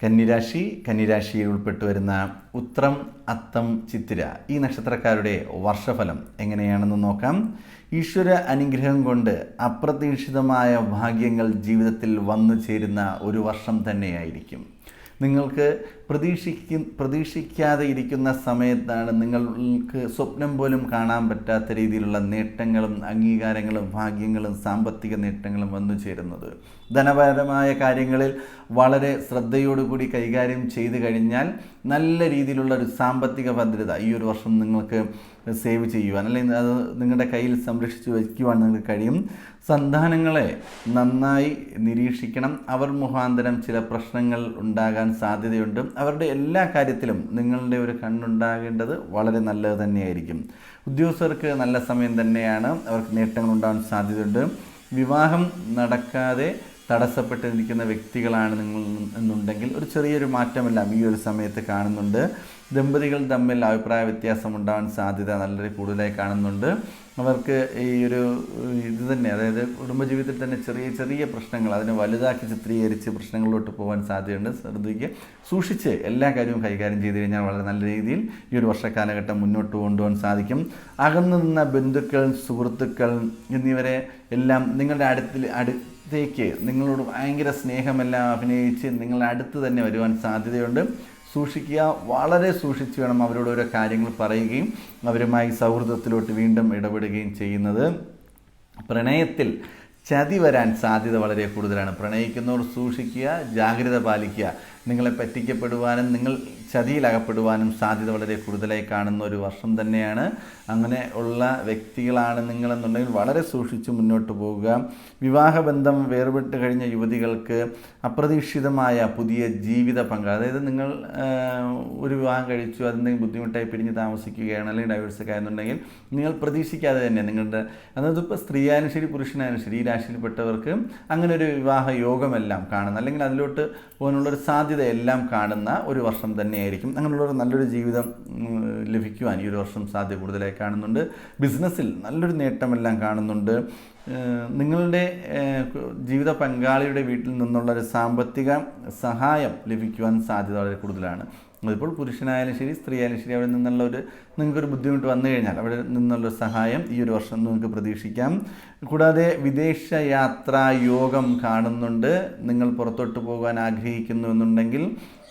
കന്നിരാശിയിൽ ഉൾപ്പെട്ടു വരുന്ന ഉത്രം, അത്തം, ചിത്തിര ഈ നക്ഷത്രക്കാരുടെ വർഷഫലം എങ്ങനെയാണെന്ന് നോക്കാം. ഈശ്വര അനുഗ്രഹം കൊണ്ട് അപ്രതീക്ഷിതമായ ഭാഗ്യങ്ങൾ ജീവിതത്തിൽ വന്നു ചേരുന്ന ഒരു വർഷം തന്നെയായിരിക്കും. നിങ്ങൾക്ക് പ്രതീക്ഷിക്കാതെ ഇരിക്കുന്ന സമയത്താണ് നിങ്ങൾക്ക് സ്വപ്നം പോലും കാണാൻ പറ്റാത്ത രീതിയിലുള്ള നേട്ടങ്ങളും അംഗീകാരങ്ങളും ഭാഗ്യങ്ങളും സാമ്പത്തിക നേട്ടങ്ങളും വന്നു ചേരുന്നത്. ധനപരമായ കാര്യങ്ങളിൽ വളരെ ശ്രദ്ധയോടുകൂടി കൈകാര്യം ചെയ്തു കഴിഞ്ഞാൽ നല്ല രീതിയിലുള്ള ഒരു സാമ്പത്തിക ഭദ്രത ഈ ഒരു വർഷം നിങ്ങൾക്ക് സേവ് ചെയ്യുവാൻ, അല്ലെങ്കിൽ അത് നിങ്ങളുടെ കയ്യിൽ സംരക്ഷിച്ചു വയ്ക്കുവാൻ നിങ്ങൾക്ക് കഴിയും. സന്താനങ്ങളെ നന്നായി നിരീക്ഷിക്കണം. അവർ മുഖാന്തരം ചില പ്രശ്നങ്ങൾ ഉണ്ടാകാൻ സാധ്യതയുണ്ട്. അവരുടെ എല്ലാ കാര്യത്തിലും നിങ്ങളുടെ ഒരു കണ്ണുണ്ടാകേണ്ടത് വളരെ നല്ലത് തന്നെയായിരിക്കും. ഉദ്യോഗസ്ഥർക്ക് നല്ല സമയം തന്നെയാണ്. അവർക്ക് നേട്ടങ്ങൾ ഉണ്ടാകാൻ സാധ്യതയുണ്ട്. വിവാഹം നടക്കാതെ തടസ്സപ്പെട്ടിരിക്കുന്ന വ്യക്തികളാണ് നിങ്ങൾ എന്നുണ്ടെങ്കിൽ ഒരു ചെറിയൊരു മാറ്റമെല്ലാം ഈ ഒരു സമയത്ത് കാണുന്നുണ്ട്. ദമ്പതികൾ തമ്മിൽ അഭിപ്രായ വ്യത്യാസം ഉണ്ടാകാൻ സാധ്യത വളരെ കൂടുതലായി കാണുന്നുണ്ട്. അവർക്ക് ഈ ഒരു ഇത് തന്നെ, അതായത് കുടുംബജീവിതത്തിൽ തന്നെ ചെറിയ ചെറിയ പ്രശ്നങ്ങൾ അതിനെ വലുതാക്കി ചിത്രീകരിച്ച് പ്രശ്നങ്ങളിലോട്ട് പോകാൻ സാധ്യതയുണ്ട്. ശ്രദ്ധിക്കുക, സൂക്ഷിച്ച് എല്ലാ കാര്യവും കൈകാര്യം ചെയ്തു കഴിഞ്ഞാൽ വളരെ നല്ല രീതിയിൽ ഈ ഒരു വർഷക്കാലഘട്ടം മുന്നോട്ട് കൊണ്ടുപോകാൻ സാധിക്കും. അകന്നു നിന്ന ബന്ധുക്കൾ, സുഹൃത്തുക്കൾ എന്നിവരെ എല്ലാം നിങ്ങളുടെ അടുത്തേക്ക് നിങ്ങളോട് ഭയങ്കര സ്നേഹമെല്ലാം അഭിനയിച്ച് നിങ്ങളുടെ അടുത്ത് തന്നെ വരുവാൻ സാധ്യതയുണ്ട്. സൂക്ഷിക്കുക, വളരെ സൂക്ഷിച്ച് വേണം അവരോട് ഓരോ കാര്യങ്ങൾ പറയുകയും അവരുമായി സൗഹൃദത്തിലോട്ട് വീണ്ടും ഇടപെടുകയും ചെയ്യുന്നത്. പ്രണയത്തിൽ ചതി വരാൻ സാധ്യത വളരെ കൂടുതലാണ്. പ്രണയിക്കുന്നവർ സൂക്ഷിക്കുക, ജാഗ്രത പാലിക്കുക. നിങ്ങളെ പറ്റിക്കപ്പെടുവാനും നിങ്ങൾ ചതിയിലകപ്പെടുവാനും സാധ്യത വളരെ കൂടുതലായി കാണുന്ന ഒരു വർഷം തന്നെയാണ്. അങ്ങനെ ഉള്ള വ്യക്തികളാണ് നിങ്ങളെന്നുണ്ടെങ്കിൽ വളരെ സൂക്ഷിച്ച് മുന്നോട്ട് പോവുക. വിവാഹബന്ധം വേർപെട്ട് കഴിഞ്ഞ യുവതികൾക്ക് അപ്രതീക്ഷിതമായ പുതിയ ജീവിത പങ്കാളി, അതായത് നിങ്ങൾ ഒരു വിവാഹം കഴിച്ചു, അതെന്തെങ്കിലും ബുദ്ധിമുട്ടായി പിരിഞ്ഞ് താമസിക്കുകയാണ്, അല്ലെങ്കിൽ ഡൈവേഴ്സൊക്കെ ആയെന്നുണ്ടെങ്കിൽ നിങ്ങൾ പ്രതീക്ഷിക്കാതെ തന്നെ നിങ്ങളുടെ, അതായത് ഇപ്പോൾ സ്ത്രീയായാലും ശരി പുരുഷനായാലും ശരി ഈ രാശിയിൽപ്പെട്ടവർക്ക് അങ്ങനെ ഒരു വിവാഹ യോഗമെല്ലാം കാണുന്ന, അല്ലെങ്കിൽ അതിലോട്ട് പോകാനുള്ളൊരു സാധ്യതയെല്ലാം കാണുന്ന ഒരു വർഷം തന്നെയായിരിക്കും. അങ്ങനെയുള്ളൊരു നല്ലൊരു ജീവിതം ലഭിക്കുവാൻ ഈ ഒരു വർഷം സാധ്യത കൂടുതലായി കാണുന്നുണ്ട്. ബിസിനസ്സിൽ നല്ലൊരു നേട്ടമെല്ലാം കാണുന്നുണ്ട്. നിങ്ങളുടെ ജീവിത പങ്കാളിയുടെ വീട്ടിൽ നിന്നുള്ളൊരു സാമ്പത്തിക സഹായം ലഭിക്കുവാൻ സാധ്യത വളരെ കൂടുതലാണ്. അതിപ്പോൾ പുരുഷനായാലും ശരി സ്ത്രീ ആയാലും ശരി അവിടെ നിങ്ങൾക്കൊരു ബുദ്ധിമുട്ട് വന്നു കഴിഞ്ഞാൽ അവിടെ നിന്നുള്ള സഹായം ഈ ഒരു വർഷം നിങ്ങൾക്ക് പ്രതീക്ഷിക്കാം. കൂടാതെ വിദേശ യാത്രാ യോഗം കാണുന്നുണ്ട്. നിങ്ങൾ പുറത്തോട്ട് പോകാൻ ആഗ്രഹിക്കുന്നു എന്നുണ്ടെങ്കിൽ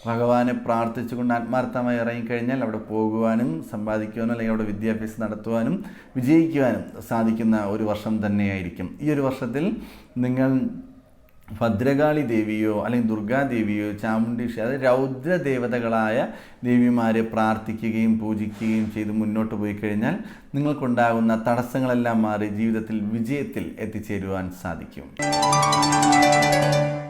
ഭഗവാനെ പ്രാർത്ഥിച്ചുകൊണ്ട് ആത്മാർത്ഥമായി ഇറങ്ങിക്കഴിഞ്ഞാൽ അവിടെ പോകുവാനും സമ്പാദിക്കുവാനും അല്ലെങ്കിൽ അവിടെ വിദ്യാഭ്യാസം നടത്തുവാനും വിജയിക്കുവാനും സാധിക്കുന്ന ഒരു വർഷം തന്നെയായിരിക്കും. ഈ ഒരു വർഷത്തിൽ നിങ്ങൾ ഭദ്രകാളി ദേവിയോ അല്ലെങ്കിൽ ദുർഗാദേവിയോ ചാമുണ്ടീശ്വരി, അതായത് രൗദ്രദേവതകളായ ദേവിമാരെ പ്രാർത്ഥിക്കുകയും പൂജിക്കുകയും ചെയ്ത് മുന്നോട്ട് പോയി കഴിഞ്ഞാൽ നിങ്ങൾക്കുണ്ടാകുന്ന തടസ്സങ്ങളെല്ലാം മാറി ജീവിതത്തിൽ വിജയത്തിൽ എത്തിച്ചേരുവാൻ സാധിക്കും.